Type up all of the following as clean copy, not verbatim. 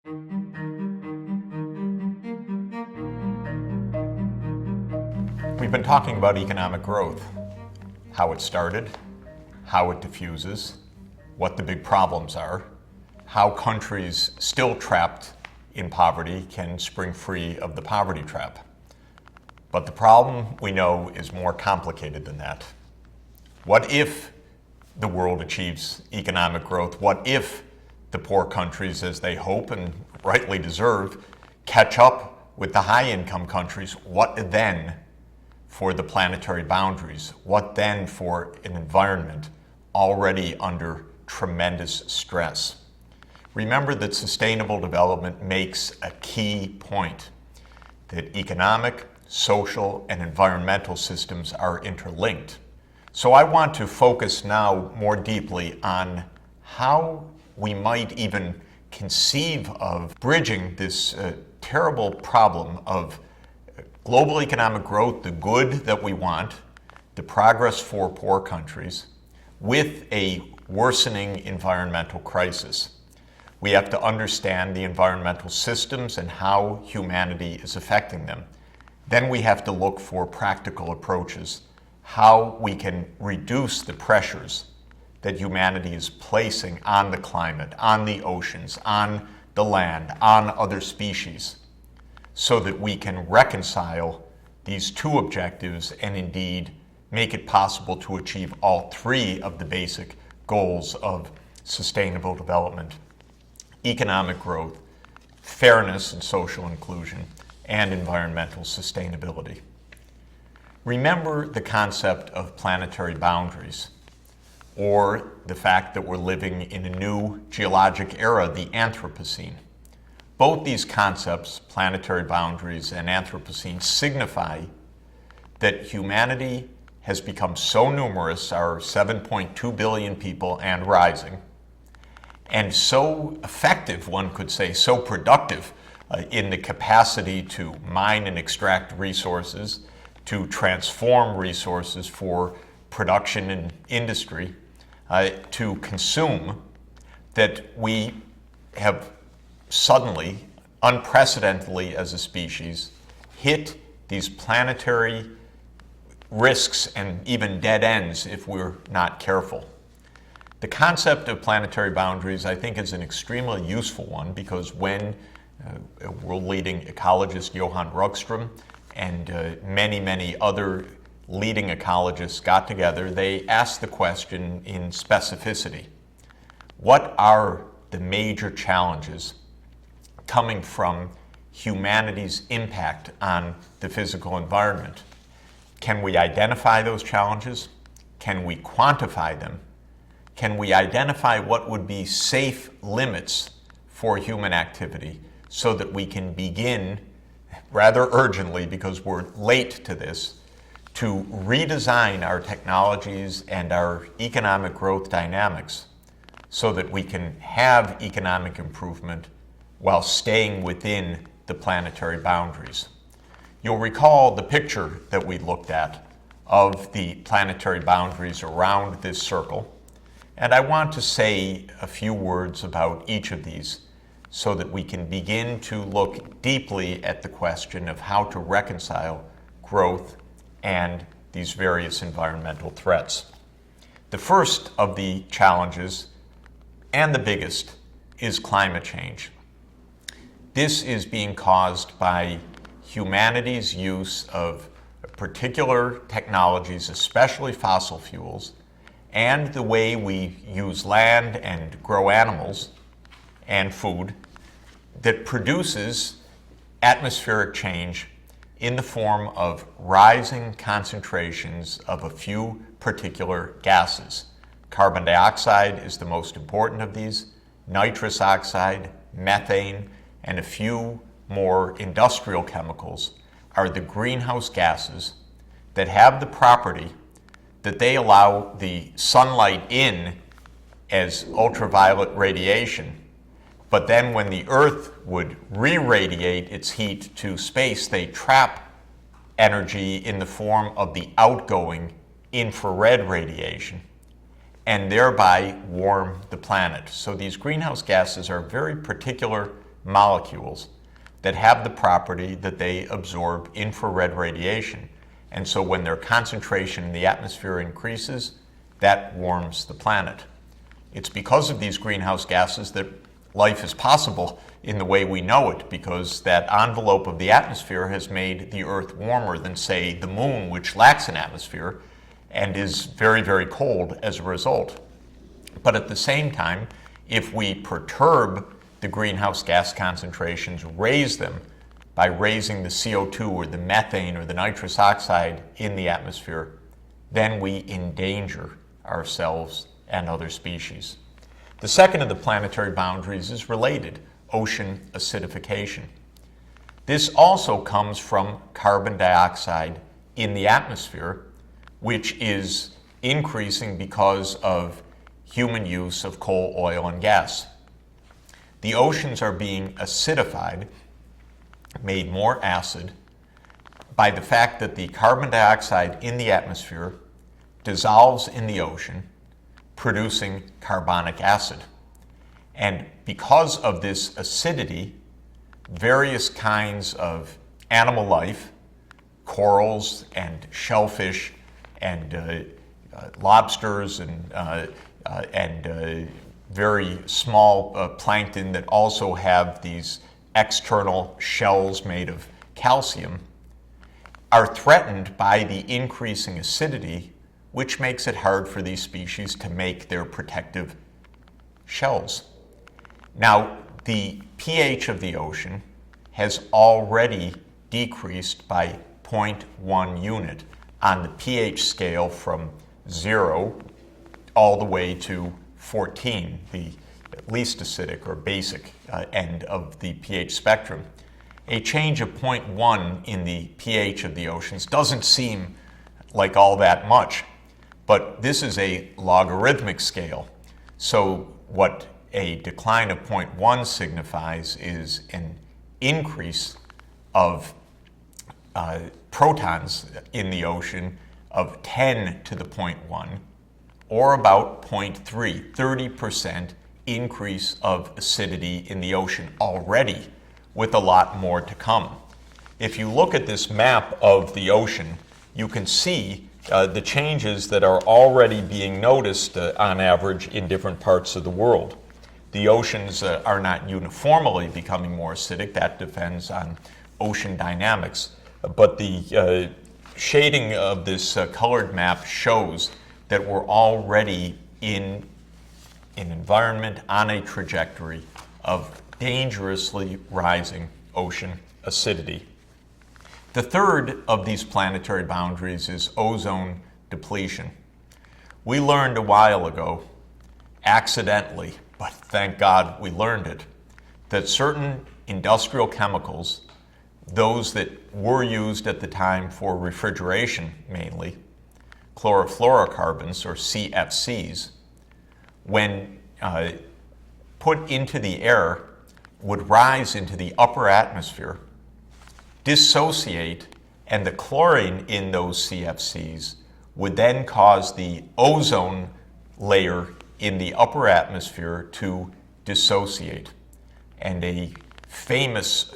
We've been talking about economic growth, how it started, how it diffuses, what the big problems are, how countries still trapped in poverty can spring free of the poverty trap. But the problem, we know, is more complicated than that. What if the world achieves economic growth? What if the poor countries, as they hope and rightly deserve, catch up with the high-income countries? What then for the planetary boundaries? What then for an environment already under tremendous stress? Remember that sustainable development makes a key point, that economic, social, and environmental systems are interlinked. So I want to focus now more deeply on how we might even conceive of bridging this terrible problem of global economic growth, the good that we want, the progress for poor countries, with a worsening environmental crisis. We have to understand the environmental systems and how humanity is affecting them. Then we have to look for practical approaches, how we can reduce the pressures that humanity is placing on the climate, on the oceans, on the land, on other species, so that we can reconcile these two objectives and indeed make it possible to achieve all three of the basic goals of sustainable development: economic growth, fairness and social inclusion, and environmental sustainability. Remember the concept of planetary boundaries, or the fact that we're living in a new geologic era, the Anthropocene. Both these concepts, planetary boundaries and Anthropocene, signify that humanity has become so numerous, our 7.2 billion people and rising, and so effective, one could say, so productive in the capacity to mine and extract resources, to transform resources for production and industry, to consume, that we have suddenly, unprecedentedly as a species, hit these planetary risks and even dead ends if we're not careful. The concept of planetary boundaries, I think, is an extremely useful one, because when world-leading ecologist Johan Rockström and many other leading ecologists got together, they asked the question in specificity: what are the major challenges coming from humanity's impact on the physical environment? Can we identify those challenges? Can we quantify them? Can we identify what would be safe limits for human activity so that we can begin, rather urgently because we're late to this, to redesign our technologies and our economic growth dynamics so that we can have economic improvement while staying within the planetary boundaries? You'll recall the picture that we looked at of the planetary boundaries around this circle, and I want to say a few words about each of these so that we can begin to look deeply at the question of how to reconcile growth and these various environmental threats. The first of the challenges, and the biggest, is climate change. This is being caused by humanity's use of particular technologies, especially fossil fuels, and the way we use land and grow animals and food that produces atmospheric change in the form of rising concentrations of a few particular gases. Carbon dioxide is the most important of these, nitrous oxide, methane, and a few more industrial chemicals are the greenhouse gases that have the property that they allow the sunlight in as ultraviolet radiation, but then when the Earth would re-radiate its heat to space, they trap energy in the form of the outgoing infrared radiation and thereby warm the planet. So these greenhouse gases are very particular molecules that have the property that they absorb infrared radiation. And so when their concentration in the atmosphere increases, that warms the planet. It's because of these greenhouse gases that life is possible in the way we know it, because that envelope of the atmosphere has made the Earth warmer than, say, the Moon, which lacks an atmosphere and is very, very cold as a result. But at the same time, if we perturb the greenhouse gas concentrations, raise them by raising the CO2 or the methane or the nitrous oxide in the atmosphere, then we endanger ourselves and other species. The second of the planetary boundaries is related: ocean acidification. This also comes from carbon dioxide in the atmosphere, which is increasing because of human use of coal, oil, and gas. The oceans are being acidified, made more acid, by the fact that the carbon dioxide in the atmosphere dissolves in the ocean, producing carbonic acid. And because of this acidity, various kinds of animal life, corals and shellfish and lobsters and very small plankton that also have these external shells made of calcium, are threatened by the increasing acidity, which makes it hard for these species to make their protective shells. Now, the pH of the ocean has already decreased by 0.1 unit on the pH scale from 0 all the way to 14, the least acidic or basic end of the pH spectrum. A change of 0.1 in the pH of the oceans doesn't seem like all that much, but this is a logarithmic scale. So what a decline of 0.1 signifies is an increase of protons in the ocean of 10 to the 0.1, or about 0.3, 30% increase of acidity in the ocean already, with a lot more to come. If you look at this map of the ocean, you can see the changes that are already being noticed on average in different parts of the world. The oceans are not uniformly becoming more acidic. That depends on ocean dynamics. But the shading of this colored map shows that we're already in an environment on a trajectory of dangerously rising ocean acidity. The third of these planetary boundaries is ozone depletion. We learned a while ago, accidentally, but thank God we learned it, that certain industrial chemicals, those that were used at the time for refrigeration mainly, chlorofluorocarbons or CFCs, when put into the air, would rise into the upper atmosphere, dissociate, and the chlorine in those CFCs would then cause the ozone layer in the upper atmosphere to dissociate. And a famous,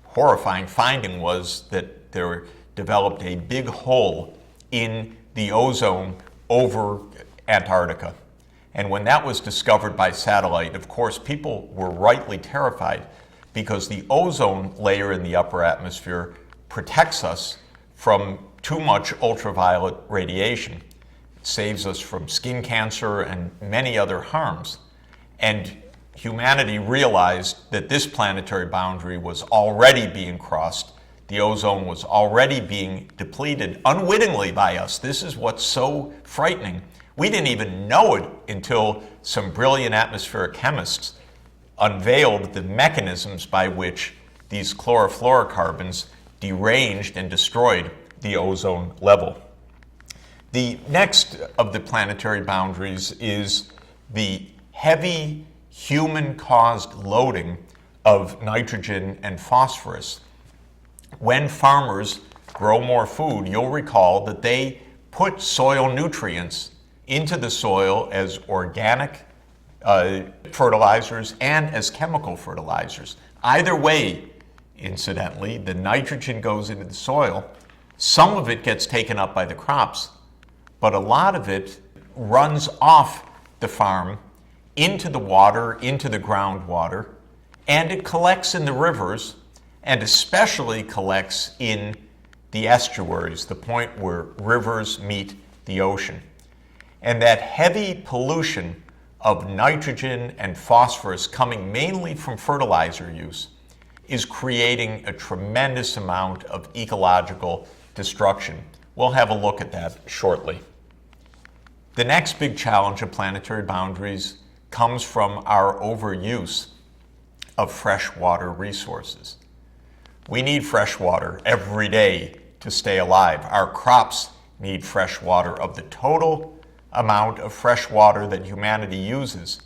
horrifying finding was that there developed a big hole in the ozone over Antarctica. And when that was discovered by satellite, of course, people were rightly terrified, because the ozone layer in the upper atmosphere protects us from too much ultraviolet radiation. It saves us from skin cancer and many other harms. And humanity realized that this planetary boundary was already being crossed. The ozone was already being depleted unwittingly by us. This is what's so frightening. We didn't even know it until some brilliant atmospheric chemists unveiled the mechanisms by which these chlorofluorocarbons deranged and destroyed the ozone level. The next of the planetary boundaries is the heavy human-caused loading of nitrogen and phosphorus. When farmers grow more food, you'll recall that they put soil nutrients into the soil as organic fertilizers and as chemical fertilizers. Either way, incidentally, the nitrogen goes into the soil. Some of it gets taken up by the crops, but a lot of it runs off the farm into the water, into the groundwater, and it collects in the rivers, and especially collects in the estuaries, the point where rivers meet the ocean. And that heavy pollution of nitrogen and phosphorus coming mainly from fertilizer use is creating a tremendous amount of ecological destruction. We'll have a look at that shortly. The next big challenge of planetary boundaries comes from our overuse of freshwater resources. We need fresh water every day to stay alive. Our crops need fresh water. Of the total amount of fresh water that humanity uses,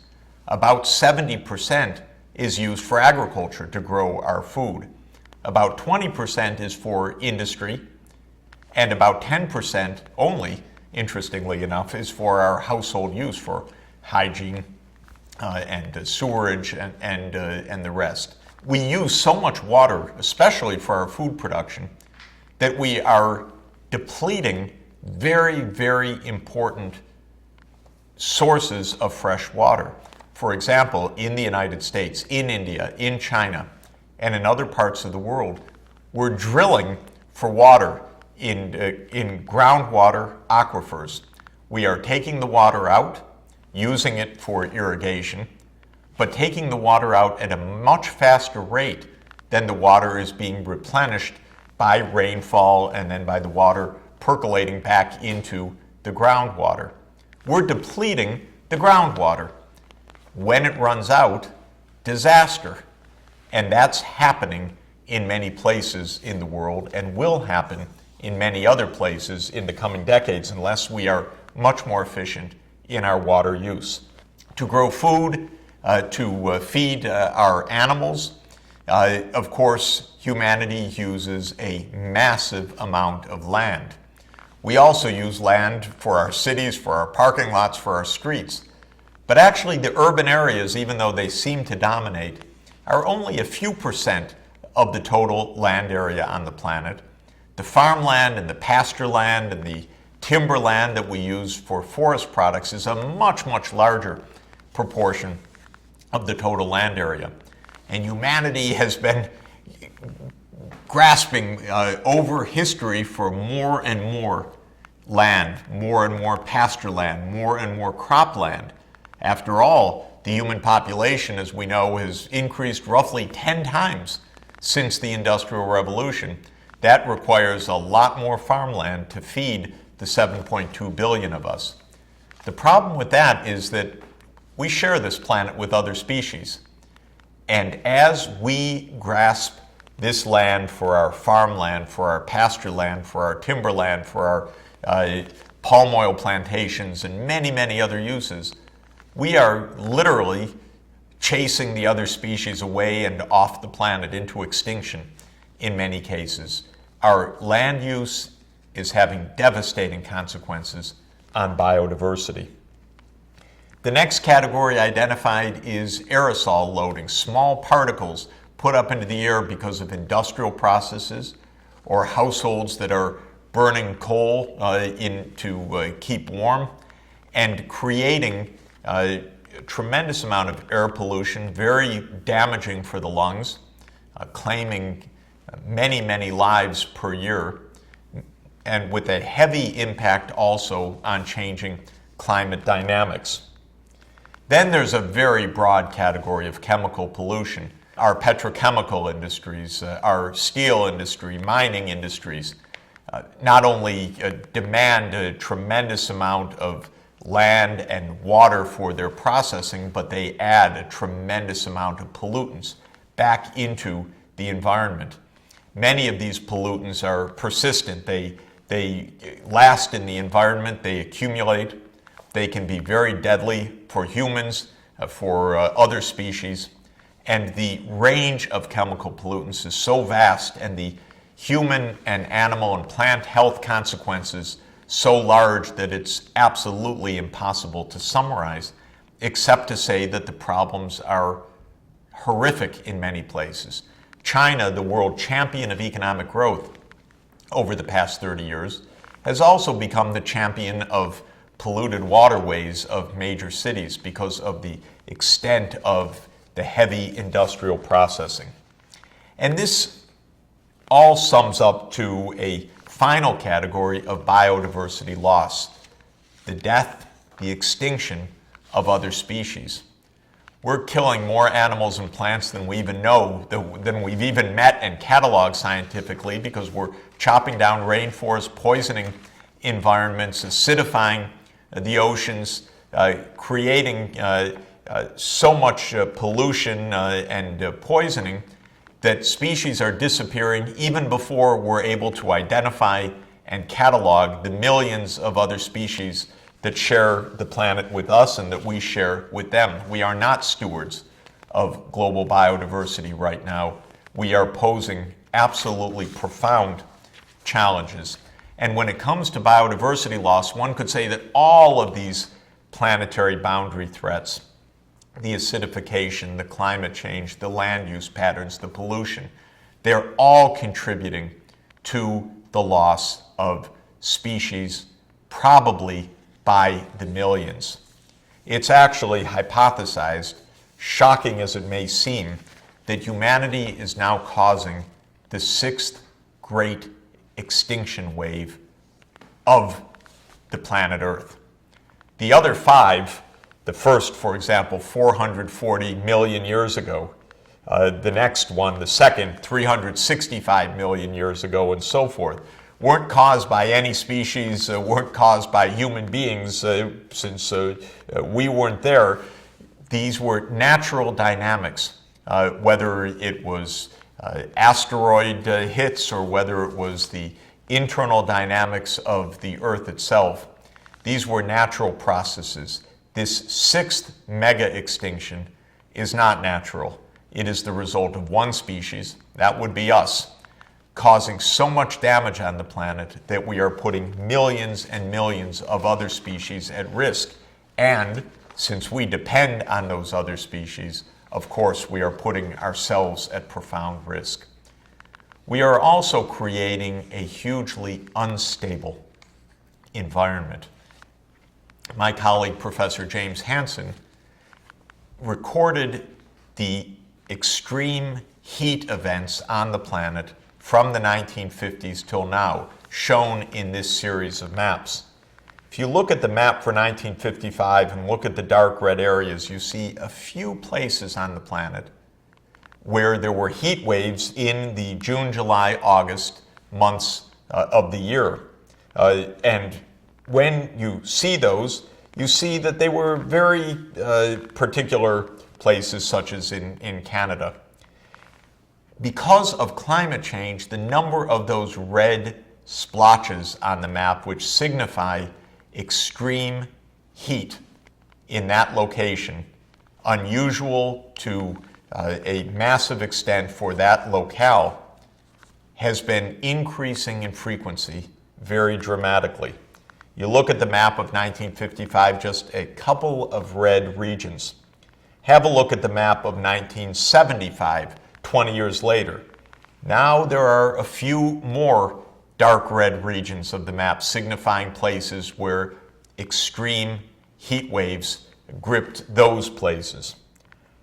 about 70% is used for agriculture to grow our food. About 20% is for industry, and about 10% only, interestingly enough, is for our household use, for hygiene and sewerage and the rest. We use so much water, especially for our food production, that we are depleting very, very important sources of fresh water. For example, in the United States, in India, in China, and in other parts of the world, we're drilling for water in groundwater aquifers. We are taking the water out, using it for irrigation, but taking the water out at a much faster rate than the water is being replenished by rainfall and then by the water percolating back into the groundwater. We're depleting the groundwater. When it runs out, disaster. And that's happening in many places in the world and will happen in many other places in the coming decades unless we are much more efficient in our water use. To grow food, to feed our animals, of course, humanity uses a massive amount of land. We also use land for our cities, for our parking lots, for our streets. But actually, the urban areas, even though they seem to dominate, are only a few percent of the total land area on the planet. The farmland and the pasture land and the timberland that we use for forest products is a much, much larger proportion of the total land area. And humanity has been grasping over history for more and more land, more and more pasture land, more and more cropland. After all, the human population, as we know, has increased roughly 10 times since the Industrial Revolution. That requires a lot more farmland to feed the 7.2 billion of us. The problem with that is that we share this planet with other species. And as we grasp this land for our farmland, for our pasture land, for our timberland, for our palm oil plantations, and many, many other uses, we are literally chasing the other species away and off the planet into extinction in many cases. Our land use is having devastating consequences on biodiversity. The next category identified is aerosol loading, small particles put up into the air because of industrial processes or households that are burning coal to keep warm and creating a tremendous amount of air pollution, very damaging for the lungs, claiming many, many lives per year, and with a heavy impact also on changing climate dynamics. Then there's a very broad category of chemical pollution. Our petrochemical industries, our steel industry, mining industries, not only demand a tremendous amount of land and water for their processing, but they add a tremendous amount of pollutants back into the environment. Many of these pollutants are persistent. They last in the environment, they accumulate. They can be very deadly for humans, for other species. And the range of chemical pollutants is so vast, and the human and animal and plant health consequences so large that it's absolutely impossible to summarize except to say that the problems are horrific in many places. China, the world champion of economic growth over the past 30 years, has also become the champion of polluted waterways of major cities because of the extent of the heavy industrial processing. And this all sums up to a final category of biodiversity loss, the death, the extinction of other species. We're killing more animals and plants than we even know, than we've even met and cataloged scientifically, because we're chopping down rainforests, poisoning environments, acidifying the oceans, creating so much pollution and poisoning that species are disappearing even before we're able to identify and catalog the millions of other species that share the planet with us and that we share with them. We are not stewards of global biodiversity right now. We are posing absolutely profound challenges. And when it comes to biodiversity loss, one could say that all of these planetary boundary threats, the acidification, the climate change, the land use patterns, the pollution, they're all contributing to the loss of species, probably by the millions. It's actually hypothesized, shocking as it may seem, that humanity is now causing the sixth great extinction wave of the planet Earth. The other five, the first, for example, 440 million years ago, the next one, the second, 365 million years ago, and so forth, weren't caused by any species, weren't caused by human beings, since we weren't there. These were natural dynamics, whether it was asteroid hits or whether it was the internal dynamics of the Earth itself. These were natural processes. This sixth mega extinction is not natural. It is the result of one species, that would be us, causing so much damage on the planet that we are putting millions and millions of other species at risk. And since we depend on those other species, of course, we are putting ourselves at profound risk. We are also creating a hugely unstable environment. My colleague, Professor James Hansen, recorded the extreme heat events on the planet from the 1950s till now, shown in this series of maps. If you look at the map for 1955 and look at the dark red areas, you see a few places on the planet where there were heat waves in the June, July, August months of the year. And when you see those, you see that they were very particular places, such as in Canada. Because of climate change, the number of those red splotches on the map, which signify extreme heat in that location, unusual to a massive extent for that locale, has been increasing in frequency very dramatically. You look at the map of 1955, just a couple of red regions. Have a look at the map of 1975, 20 years later. Now there are a few more dark red regions of the map signifying places where extreme heat waves gripped those places.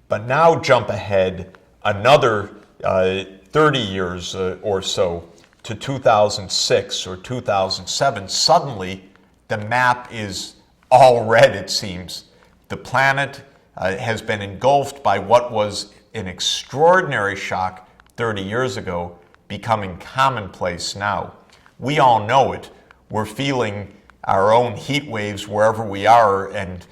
But now jump ahead another 30 years or so to 2006 or 2007. Suddenly the map is all red, it seems. The planet has been engulfed by what was an extraordinary shock 30 years ago, becoming commonplace now. We all know it. We're feeling our own heat waves wherever we are, and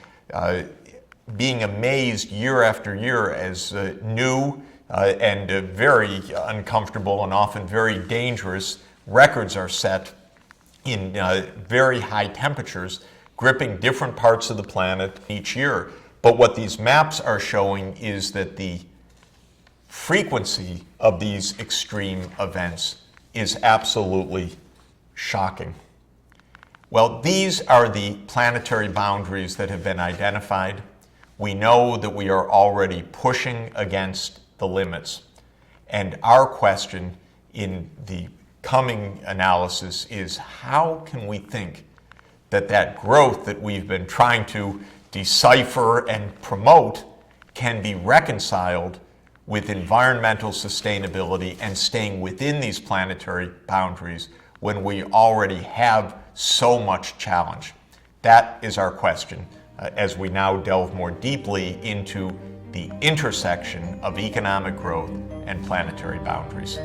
being amazed year after year as new and very uncomfortable and often very dangerous records are set in very high temperatures, gripping different parts of the planet each year. But what these maps are showing is that the frequency of these extreme events is absolutely shocking. Well, these are the planetary boundaries that have been identified. We know that we are already pushing against the limits. And our question in the coming analysis is, how can we think that that growth that we've been trying to decipher and promote can be reconciled with environmental sustainability and staying within these planetary boundaries when we already have so much challenge? That is our question as we now delve more deeply into the intersection of economic growth and planetary boundaries.